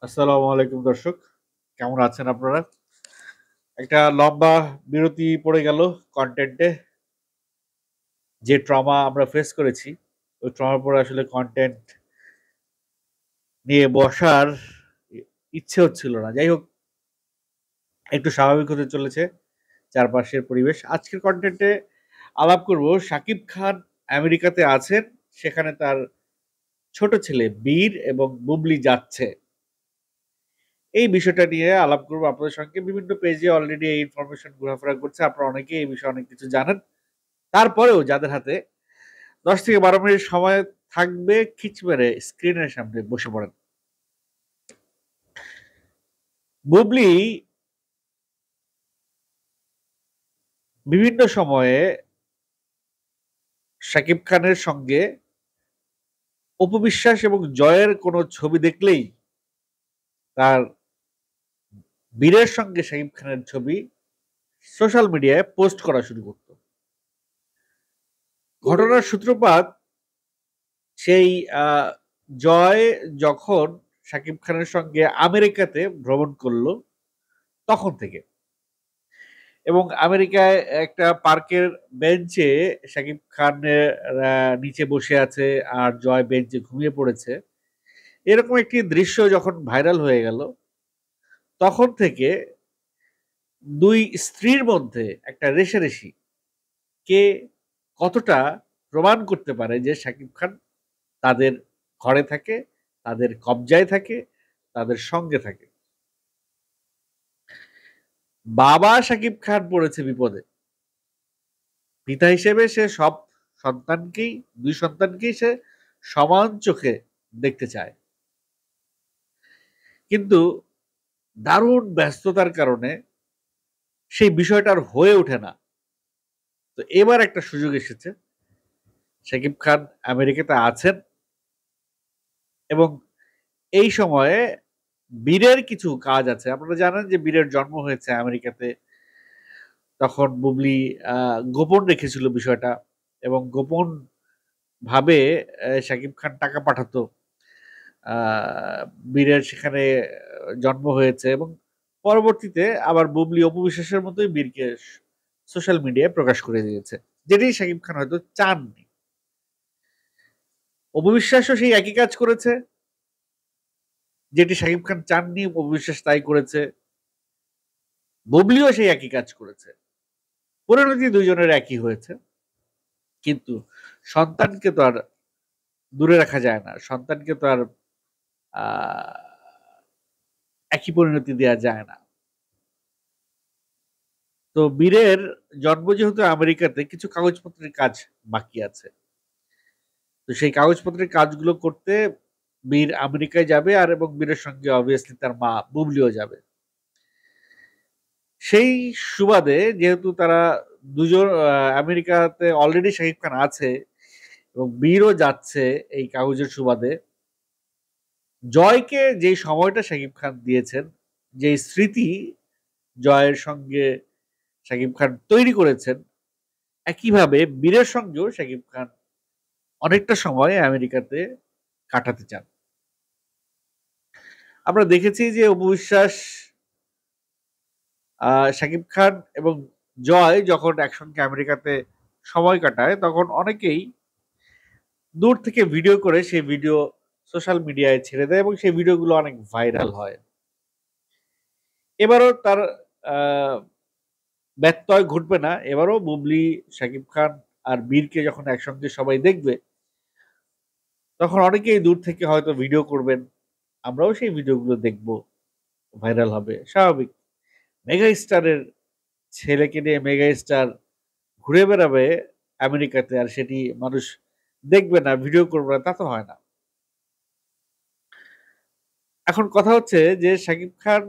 আসসালামু আলাইকুম দর্শক, কেমন আছেন আপনারা? একটা লম্বা বিরতি পড়ে গেল কনটেন্টে। যে ট্রমা আমরা ফেস করেছি, ওই ট্রমার পরে আসলে কনটেন্ট নিয়ে বসার ইচ্ছে হচ্ছিল না। যাই হোক, একটু স্বাভাবিক হতে চলেছে চারপাশের পরিবেশ। আজকের কনটেন্টে আলাপ করব শাকিব খান আমেরিকাতে আছেন, সেখানে তার ছোট ছেলে বীর এবং বুবলি যাচ্ছে। এই বিষয়টা নিয়ে আলাপ করব আপনাদের সঙ্গে। বিভিন্ন পেজে অলরেডি এই ইনফরমেশন ঘোরাফেরা করছে। আপনারা অনেকেই এই বিষয়ে অনেক কিছু জানেন। তারপরেও যাদের হাতে ১০ থেকে ১২ মিনিট সময় থাকবে, খিঁচ মেরে স্ক্রিনের সামনে বসে পড়েন। বুবলি বিভিন্ন সময়ে শাকিব খানের সঙ্গে অপু বিশ্বাস এবং জয়ের কোনো ছবি দেখলেই তার বীরের সঙ্গে শাকিব খানের ছবি সোশ্যাল মিডিয়ায় পোস্ট করা শুরু করত। ঘটনার সূত্রপাত সেই জয় যখন শাকিব খানের সঙ্গে আমেরিকাতে ভ্রমণ করলো তখন থেকে। এবং আমেরিকায় একটা পার্কের বেঞ্চে শাকিব খানের নিচে বসে আছে আর জয় বেঞ্চে ঘুমিয়ে পড়েছে। এরকম একটি দৃশ্য যখন ভাইরাল হয়ে গেল, তখন থেকে ২ স্ত্রীর মধ্যে একটা রেষারেষি। কে কতটা প্রমাণ করতে পারে যে শাকিব খান তাদের ঘরে থাকে, তাদের কবজায় থাকে, তাদের সঙ্গে থাকে। বাবা শাকিব খান পড়েছে বিপদে। পিতা হিসেবে সে সব সন্তানকেই ২ সন্তানকেই সে সমান চোখে দেখতে চায়। কিন্তু দারুণ ব্যস্ততার কারণে সেই বিষয়টা আর হয়ে ওঠে না। তো এবার একটা সুযোগ এসেছে। শাকিব খান আমেরিকাতে আছেন এবং এই সময়ে বীরের কিছু কাজ আছে। আপনারা জানেন যে বীরের জন্ম হয়েছে আমেরিকাতে। তখন বুবলি গোপন রেখেছিল বিষয়টা এবং গোপনভাবে শাকিব খান টাকা পাঠাতো। আ বীরের সেখানে জন্ম হয়েছে এবং পরবর্তীতে আবার বুবলি অপু বিশ্বাসের মতোই বীরকে সোশ্যাল মিডিয়ায় প্রকাশ করে দিয়েছে। যেটি শাকিব খান হয়তো চাননি। অপু বিশ্বাসও সেই একই কাজ করেছে। যেটি শাকিব খান চাননি, অপু বিশ্বাস তাই করেছে। বুবলিও সেই একই কাজ করেছে। পরিণতি ২ জনের একই হয়েছে। কিন্তু সন্তানকে তো আর দূরে রাখা যায় না। সন্তানকে তো আর আ একই পরিণতি দেয়া যায় না। তো বীরের জন্ম যেহেতু আমেরিকাতে, কিছু কাগজপত্রের কাজ বাকি আছে। তো সেই কাগজপত্রের কাজগুলো করতে বীর আমেরিকায় যাবে আর এবং বীরের সঙ্গে obviously তার মা বুবলিও যাবে। সেই সুবাদে যেহেতু তারা দুজন আমেরিকাতে অলরেডি শাকিব খান আছে এবং বীরও যাচ্ছে এই কাগজের সুবাদে। জয়কে যেই সময়টা শাকিব খান দিয়েছেন, যেই স্মৃতি জয়ের সঙ্গে শাকিব খান তৈরি করেছেন, একইভাবে বীরের সঙ্গেও শাকিব খান অনেকটা সময় আমেরিকাতে কাটাতে চান। আমরা দেখেছি যে অপু বিশ্বাস, শাকিব খান এবং জয় যখন একসঙ্গে আমেরিকাতে সময় কাটায়, তখন অনেকেই দূর থেকে ভিডিও করে সেই ভিডিও সোশ্যাল মিডিয়ায় ছেড়ে দেয় এবং সেই ভিডিওগুলো অনেক ভাইরাল হয়। এবারও তার আ ব্যত্যয় ঘটবে না। এবারও বুবলি, শাকিব খান আর বীরকে যখন একসঙ্গে সবাই দেখবে, তখন অনেকেই দূর থেকে হয়তো ভিডিও করবেন। আমরাও সেই ভিডিওগুলো দেখব, ভাইরাল হবে। স্বাভাবিক। মেগা স্টারের ছেলেকে নিয়ে মেগা স্টার ঘুরে বেড়াবে আমেরিকাতে আর সেটি মানুষ দেখবে না, ভিডিও করবে না, তা তো হয় না। এখন কথা হচ্ছে যে শাকিব খান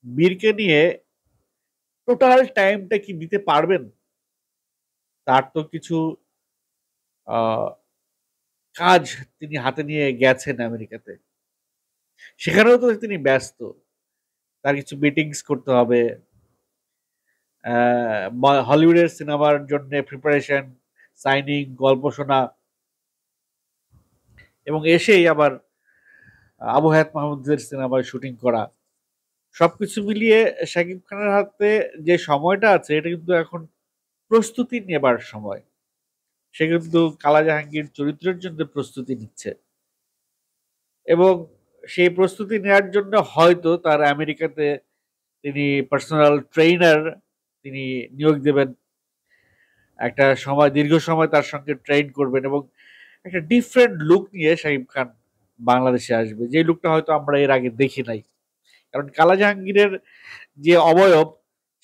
বীরকে নিয়ে টোটাল টাইমটা কি দিতে পারবেন? তার তো কিছু আ কাজ তিনি হাতে নিয়ে গেছেন আমেরিকাতে। সেখানেও তো তিনি ব্যস্ত। তার কিছু মিটিংস করতে হবে। হলিউডের সিনেমার জন্যে প্রিপারেশন, সাইনিং, গল্প শোনা এবং এসেই আবার আবু হায়াত মাহমুদের সিনেমায় শুটিং করা, সবকিছু মিলিয়ে শাকিব খানের হাতে যে সময়টা আছে এটা কিন্তু এখন প্রস্তুতি নেবার সময়। সে কিন্তু কালা জাহাঙ্গীর চরিত্রের জন্য প্রস্তুতি নিচ্ছে এবং সেই প্রস্তুতি নেওয়ার জন্য হয়তো তার আমেরিকাতে তিনি পার্সোনাল ট্রেইনার তিনি নিয়োগ দেবেন, একটা সময় দীর্ঘ সময় তার সঙ্গে ট্রেন করবেন এবং একটা ডিফারেন্ট লুক নিয়ে শাকিব খান বাংলাদেশে আসবে, যে লুকটা হয়তো আমরা এর আগে দেখি নাই। কারণ কালা জাহাঙ্গীরের যে অবয়ব,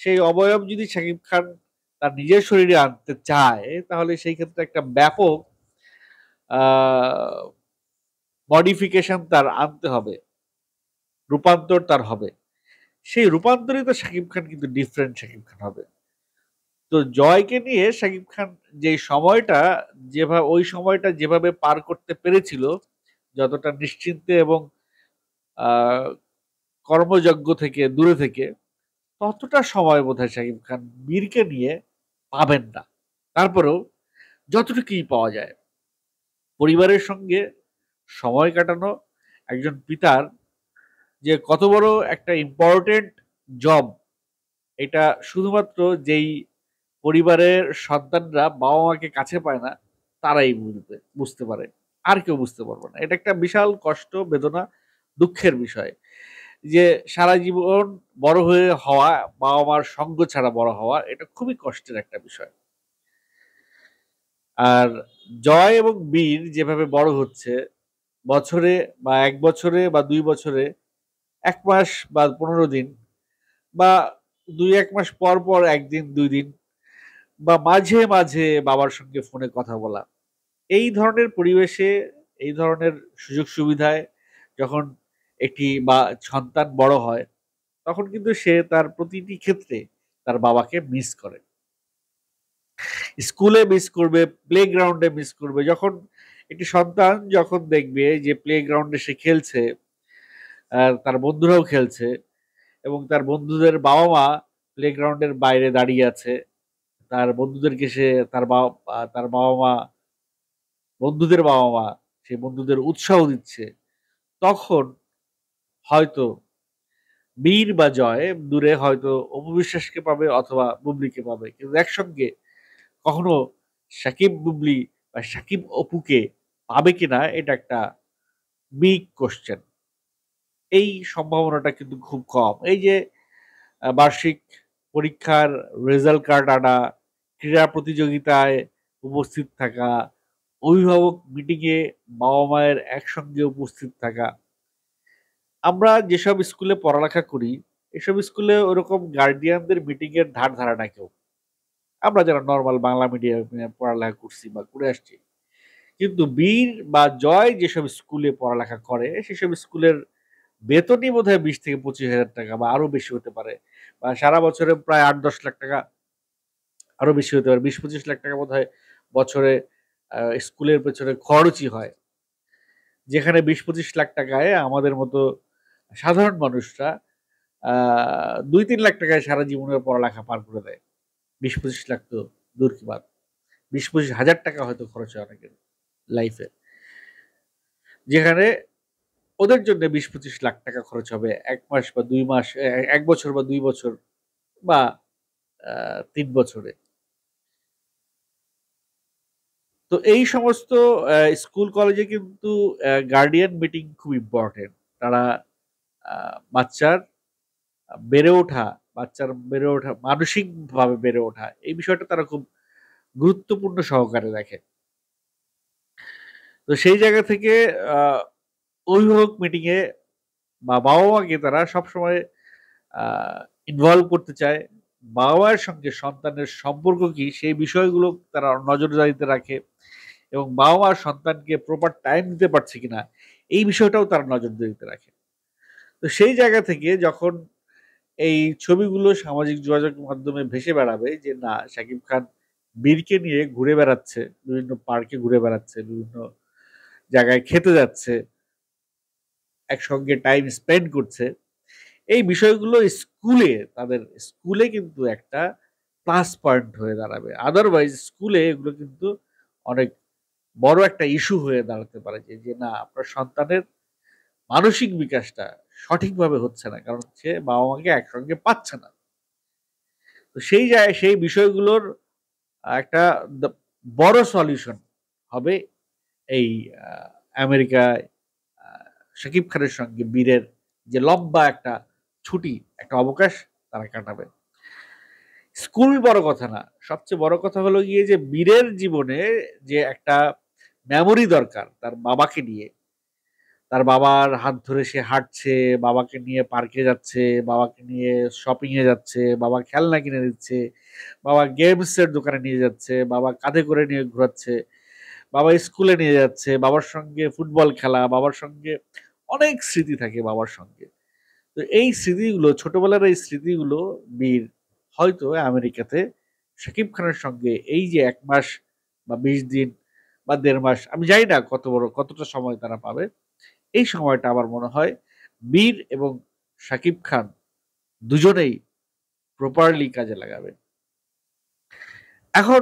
সেই অবয়ব যদি শাকিব খান তার নিজের শরীরে আনতে চায় তাহলে সেই ক্ষেত্রে একটা ব্যাপক মডিফিকেশন তার আনতে হবে, রূপান্তর তার হবে। সেই রূপান্তরিত শাকিব খান কিন্তু ডিফারেন্ট শাকিব খান হবে। তো জয়কে নিয়ে শাকিব খান যে সময়টা, যেভাবে ওই সময়টা যেভাবে পার করতে পেরেছিল, যতটা নিশ্চিন্তে এবং আহ, কর্মযজ্ঞ থেকে দূরে থেকে, ততটা সময় বোধহয় শাকিব খান বীরকে নিয়ে পাবেন না। তারপরেও যতটুকুই পাওয়া যায়, পরিবারের সঙ্গে সময় কাটানো একজন পিতার যে কত বড় একটা ইম্পর্টেন্ট জব, এটা শুধুমাত্র যেই পরিবারের সন্তানরা বাবা মাকে কাছে পায় না তারাই বুঝতে পারে, আর কেউ বুঝতে পারবে না। এটা একটা বিশাল কষ্ট, বেদনা, দুঃখের বিষয় যে সারা জীবন বড় হয়ে হওয়া, বাবা মার সঙ্গ ছাড়া বড় হওয়া, এটা খুবই কষ্টের একটা বিষয়। আর জয় এবং বীর যেভাবে বড় হচ্ছে, বছরে বা 1 বছরে বা 2 বছরে 1 মাস বা 15 দিন বা 2-1 মাস পর পর 1 দিন 2 দিন বা মাঝে মাঝে বাবার সঙ্গে ফোনে কথা বলা, এই ধরনের পরিবেশে, এই ধরনের সুযোগ সুবিধায় যখন একটি বা সন্তান বড় হয়, তখন কিন্তু সে তার প্রতিটি ক্ষেত্রে তার বাবাকে মিস করে। স্কুলে মিস করবে, প্লে গ্রাউন্ডে মিস করবে। যখন একটি সন্তান যখন দেখবে যে প্লে গ্রাউন্ডে সে খেলছে, তার বন্ধুরাও খেলছে এবং তার বন্ধুদের বাবা মা প্লে গ্রাউন্ডের বাইরে দাঁড়িয়ে আছে, তার বন্ধুদেরকে সে তার বাবা মা, বন্ধুদের বাবা মা সেই বন্ধুদের উৎসাহ দিচ্ছে, তখন হয়তো বীর বা জয় দূরে হয়তো অপবিশ্বাসকে পাবে অথবা বুবলিকে পাবে, কিন্তু একসঙ্গে কখনো সাকিব বুবলি বা সাকিব অপুকে পাবে কিনা এটা একটা বিগ কোশ্চেন। এই সম্ভাবনাটা কিন্তু খুব কম। এই যে বার্ষিক পরীক্ষার রেজাল্ট কার্ড আনা, ক্রীড়া প্রতিযোগিতায় উপস্থিত থাকা, অভিভাবক মিটিংয়ে বাবা মায়ের একসঙ্গে উপস্থিত থাকা, আমরা যেসব স্কুলে পড়ালেখা করি এসব স্কুলে ওরকম গার্ডিয়ানদের মিটিং এর ধার ধারে না কেউ। আমরা যারা নর্মাল বাংলা মিডিয়ামে পড়ালেখা করছি বা করে আসছি, কিন্তু বীর বা জয় যেসব স্কুলে পড়ালেখা করে সেসব স্কুলের বেতনই বোধহয় 20 থেকে 25 হাজার টাকা বা আরো বেশি হতে পারে, বা সারা বছরে প্রায় 8-10 লাখ টাকা, আরো বেশি হতে পারে, 20-25 লাখ টাকা বোধহয় বছরে স্কুলের পেছনে খরচই হয়। যেখানে 20-25 লাখ টাকায় আমাদের মতো সাধারণ মানুষরা 2-3 লাখ টাকায় সারা জীবনের পড়ালেখা পার করে দেয়। 20-25 লাখ তো দূর কি বাদ, 20-25 হাজার টাকা হয়তো খরচ হয় অনেকের লাইফে, যেখানে ওদের জন্য 20-25 লাখ টাকা খরচ হবে 1 মাস বা 2 মাস, 1 বছর বা 2 বছর বা 3 বছরে। তো এই সমস্ত স্কুল কলেজে কিন্তু গার্ডিয়ান মিটিং খুব ইম্পর্টেন্ট। তারা বাচ্চার বেড়ে ওঠা, বাচ্চার বেড়ে ওঠা, মানসিকভাবে বেড়ে ওঠা, এই বিষয়টা তারা খুব গুরুত্বপূর্ণ সহকারে দেখে। তো সেই জায়গা থেকে আহ, অভিভাবক মিটিং এ বা বাবা মাকে তারা সবসময় ইনভলভ করতে চায়। বাবা মায়ের সঙ্গে সন্তানের সম্পর্ক কি সেই বিষয়গুলো তারা নজরদারিতে রাখে এবং বাবা মা সন্তানকে প্রপার টাইম দিতে পারছে কিনা এই বিষয়টাও তারা নজরদারিতে রাখে। তো সেই জায়গা থেকে যখন এই ছবিগুলো সামাজিক যোগাযোগ মাধ্যমে ভেসে বেড়াবে যে না শাকিব খান বীরকে নিয়ে ঘুরে বেড়াচ্ছে, বিভিন্ন পার্কে ঘুরে বেড়াচ্ছে, বিভিন্ন জায়গায় খেতে যাচ্ছে, একসঙ্গে টাইম স্পেন্ড করছে, এই বিষয়গুলো তাদের স্কুলে কিন্তু একটা প্লাস পয়েন্ট হয়ে দাঁড়াবে। আদারওয়াইজ স্কুলে এগুলো কিন্তু অনেক বড় একটা ইস্যু হয়ে দাঁড়াতে পারে যে যে না আপনার সন্তানের মানসিক বিকাশটা সঠিকভাবে হচ্ছে না, কারণ সে বাবা মাকে একসঙ্গে পাচ্ছে না। তো সেই বিষয়গুলোর একটা বড় সলিউশন হবে এই আমেরিকায় শাকিব খানের সঙ্গে বীরের যে লম্বা একটা ছুটি, একটা অবকাশ তারা কাটাবে। স্কুল বড় কথা না, সবচেয়ে বড় কথা হলো গিয়ে যে বীরের জীবনে যে একটা মেমোরি দরকার তার বাবাকে নিয়ে, তার বাবার হাত ধরে সে হাঁটছে, বাবাকে নিয়ে পার্কে যাচ্ছে, বাবাকে নিয়ে শপিং এ যাচ্ছে, বাবা খেলনা কিনে দিচ্ছে, বাবা গেমস এর দোকানে নিয়ে যাচ্ছে, বাবা কাঁধে করে নিয়ে ঘোরাচ্ছে, বাবা স্কুলে নিয়ে যাচ্ছে, বাবার সঙ্গে ফুটবল খেলা, বাবার সঙ্গে অনেক স্মৃতি থাকে বাবার সঙ্গে। তো এই স্মৃতিগুলো, ছোটবেলার এই স্মৃতিগুলো বীর হয়তো আমেরিকাতে শাকিব খানের সঙ্গে এই যে ১ মাস বা ২০ দিন বা ১.৫ মাস, আমি জানি না কতটা সময় তারা পাবে। এই সময়টা আমার মনে হয় বীর এবং শাকিব খান দুজনেই প্রপারলি কাজে লাগাবে। এখন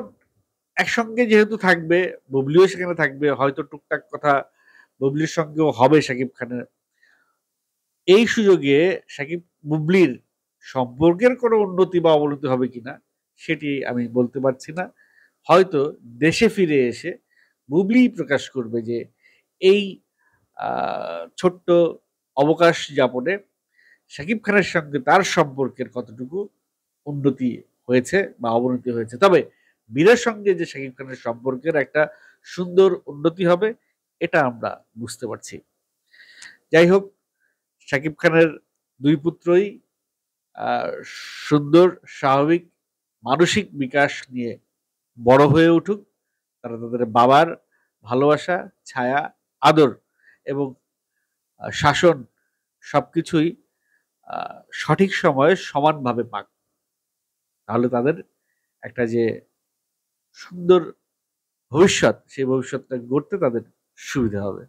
একসঙ্গে যেহেতু থাকবে, বুবলিও সেখানে থাকবে, হয়তো টুকটাক কথা বুবলির সঙ্গেও হবে শাকিব খানের। এই সুযোগে বুবলির সম্পর্কের কোনো উন্নতি বা অবনতি হবে কিনা সেটি আমি বলতে পারছি না। হয়তো দেশে ফিরে এসে বুবলিই প্রকাশ করবে যে এই ছোট্ট অবকাশ যাপনে শাকিব খানের সঙ্গে তার সম্পর্কের কতটুকু উন্নতি হয়েছে বা অবনতি হয়েছে। তবে বীরের সঙ্গে যে শাকিব খানের সম্পর্কের একটা সুন্দর উন্নতি হবে, এটা আমরা বুঝতে পারছি। যাই হোক, শাকিব খানের ২ পুত্রই আ সুন্দর, স্বাভাবিক মানসিক বিকাশ নিয়ে বড় হয়ে উঠুক। তারা তাদের বাবার ভালোবাসা, ছায়া, আদর এবং শাসন সবকিছুই আ সঠিক সময়ে সমানভাবে পাক। তাহলে তাদের একটা যে সুন্দর ভবিষ্যৎ, সেই ভবিষ্যৎটা গড়তে তাদের সুবিধা হবে।